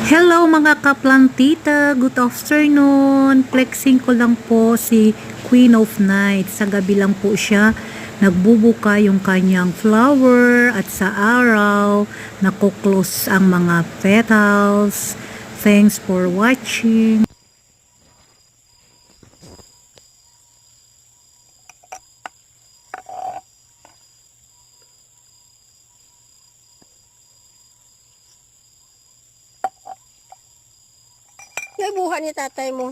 Hello mga kaplantita, good afternoon. Flexing ko lang po si Queen of Night. Sa gabi lang po siya nagbubuka yung kanyang flower at sa araw nakuklose ang mga petals. Thanks for watching. May buha ni tatay mo.